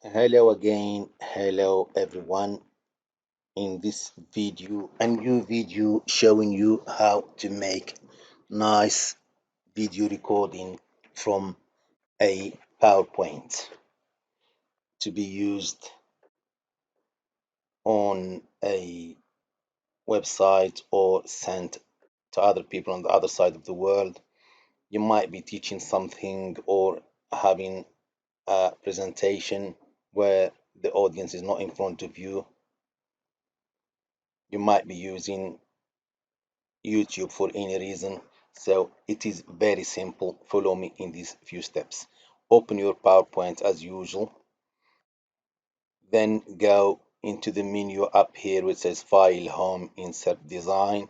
Hello again, hello everyone. In this video, a new video showing you how to make nice video recording from a PowerPoint to be used on a website or sent to other people on the other side of the world. You might be teaching something or having a presentation where the audience is not in front of you. You might be using YouTube for any reason. So it is very simple. Follow me in these few steps. Open your PowerPoint as usual. Then go into the menu up here which says File, Home, Insert, Design,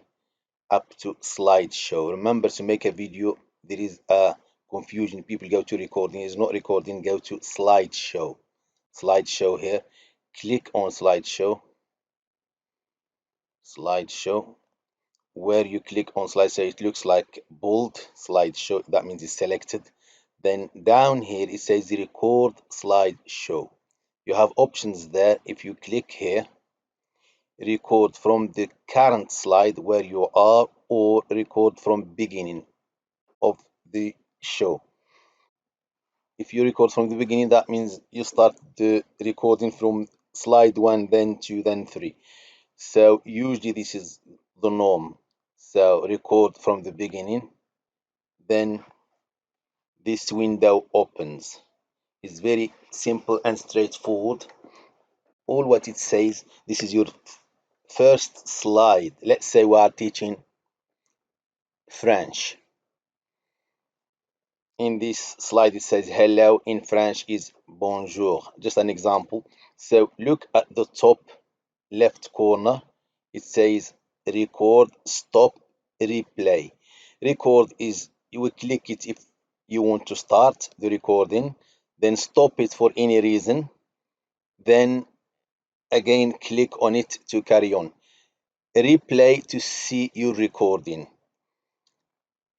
up to Slideshow. Remember, to make a video, there is a confusion. People go to recording. It's not recording. Go to Slideshow. Slideshow here. Click on Slideshow. Slideshow. Where you click on slideshow, it looks like bold slideshow. That means it's selected. Then down here it says record slideshow. You have options there. If you click here, record from the current slide where you are, or record from beginning of the show. If you record from the beginning, that means you start the recording from slide 1, then 2, then 3. So usually this is the norm. So record from the beginning, then this window opens. It's very simple and straightforward. All what it says, this is your first slide. Let's say we are teaching French. In this slide it says hello in French is bonjour. Just an example. So look at the top left corner. It says record, stop, replay. Record is, you will click it if you want to start the recording, then stop it for any reason, then again click on it to carry on. Replay to see your recording.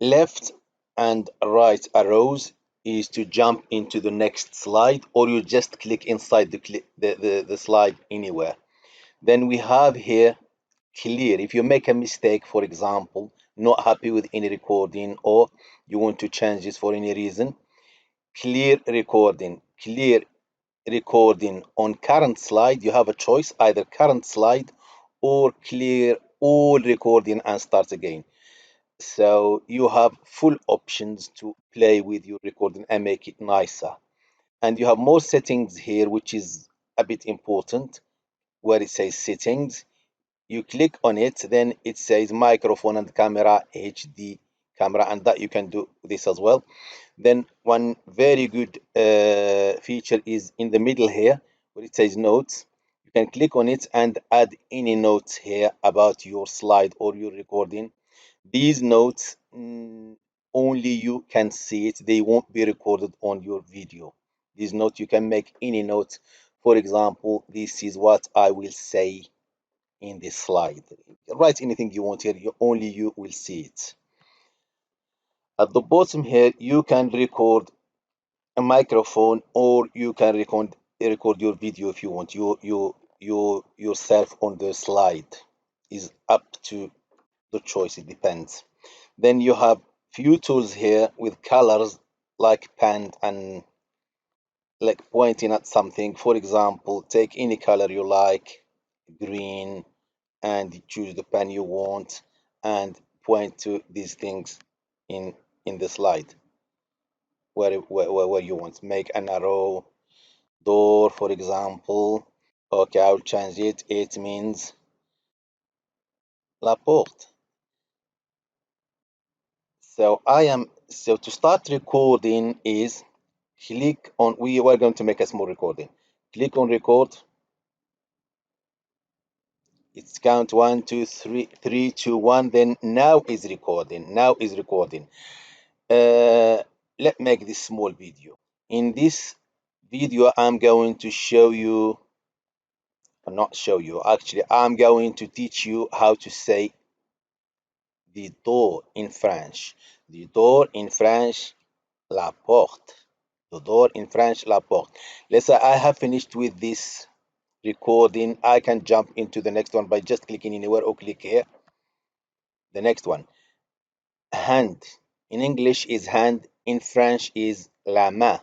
Left and right arrows is to jump into the next slide, or you just click inside the slide anywhere. Then we have here clear. If you make a mistake, for example, not happy with any recording, or you want to change this for any reason, clear recording. Clear recording on current slide. You have a choice, either current slide or clear all recording and start again. So you have full options to play with your recording and make it nicer. And you have more settings here, which is a bit important, where it says settings. You click on it, then it says microphone and camera, HD camera, and that you can do this as well. Then one very good feature is in the middle here, where it says notes. You can click on it and add any notes here about your slide or your recording. These notes, only you can see it. They won't be recorded on your video. These notes, you can make any notes. For example, this is what I will say in this slide. Write anything you want here, only you will see it. At the bottom here, you can record a microphone, or you can record your video if you want. You yourself on the slide is up to the choice. It depends. Then you have few tools here with colors like pen and like pointing at something. For example, take any color you like, green, and choose the pen you want and point to these things in the slide where you want. Make an arrow, door, for example. Okay, I'll change it. It means la porte. So to start recording is click on, we are going to make a small recording. Click on record. It's count 1, 2, 3, 3, 2, 1. Then now is recording. Now is recording. Let's make this small video. In this video, I'm going to show you, or not show you, actually, I'm going to teach you how to say the door in French. The door in French, la porte. The door in French, la porte. Let's say I have finished with this recording. I can jump into the next one by just clicking anywhere or click here. The next one, hand. In English is hand. In French is la main.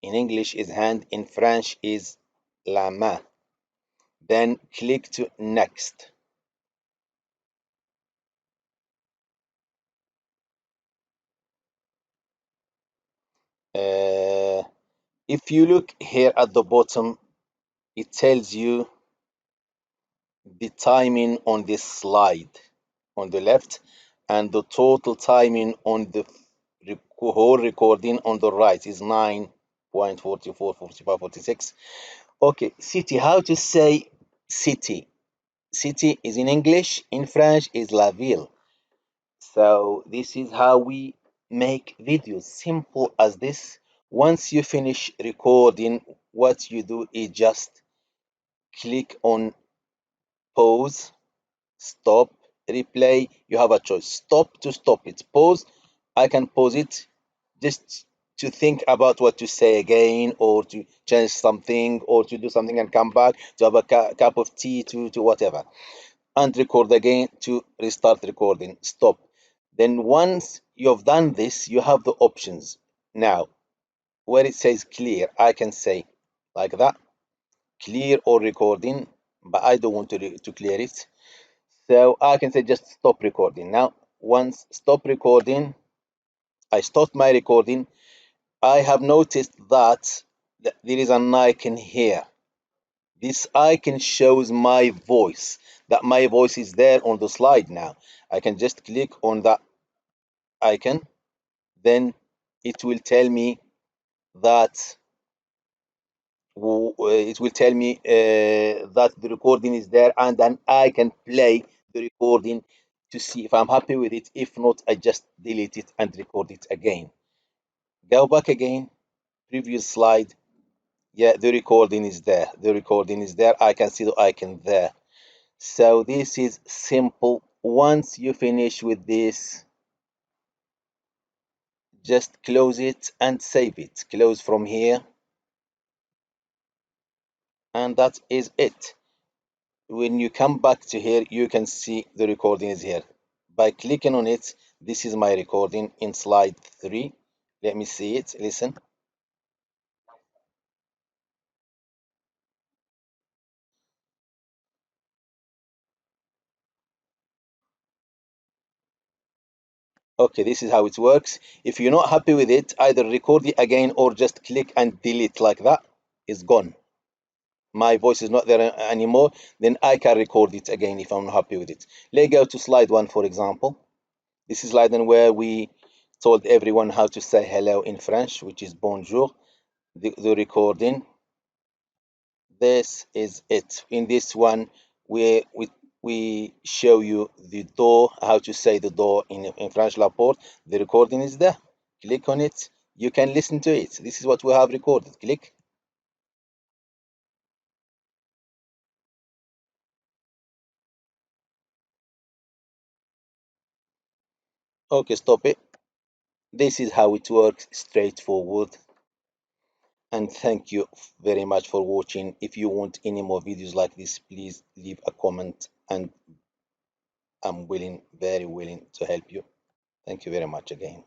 In English is hand. In French is la main. Then click to next. If you look here at the bottom, it tells you the timing on this slide on the left and the total timing on the whole recording on the right is 9.44, 45, 46. Okay, city, how to say city? City is in English, in French is la ville. So this is how we make videos, simple as this. Once you finish recording, what you do is just click on pause, stop, replay. You have a choice. Stop to stop it. Pause. I can pause it just to think about what to say again, or to change something, or to do something and come back to have a cup of tea, to whatever. And record again to restart recording. Stop. Then once you've done this, you have the options. Now, where it says clear, I can say like that, clear or recording, but I don't want to clear it. So I can say just stop recording. Now, once stop recording, I stopped my recording. I have noticed that there is an icon here. This icon shows my voice, that my voice is there on the slide now. I can just click on that icon, then it will tell me that that the recording is there, and then I can play the recording to see if I'm happy with it. If not, I just delete it and record it again. Go back again, previous slide. Yeah, the recording is there. The recording is there. I can see the icon there. So this is simple. Once you finish with this, just close it and save it. Close from here, and that is it. When you come back to here, you can see the recording is here. By clicking on it, this is my recording in slide 3. Let me see it. Listen. Okay, this is how it works. If you're not happy with it, either record it again or just click and delete like that. It's gone. My voice is not there anymore. Then I can record it again if I'm not happy with it. Let's go to slide 1, for example. This is slide 1 where we told everyone how to say hello in French, which is bonjour. The recording. This is it. In this one, we show you the door, how to say the door in French La Porte. The recording is there. Click on it. You can listen to it. This is what we have recorded. Click. Okay, stop it. This is how it works, straightforward. And thank you very much for watching. If you want any more videos like this, please leave a comment, and I'm willing, very willing to help you. Thank you very much again.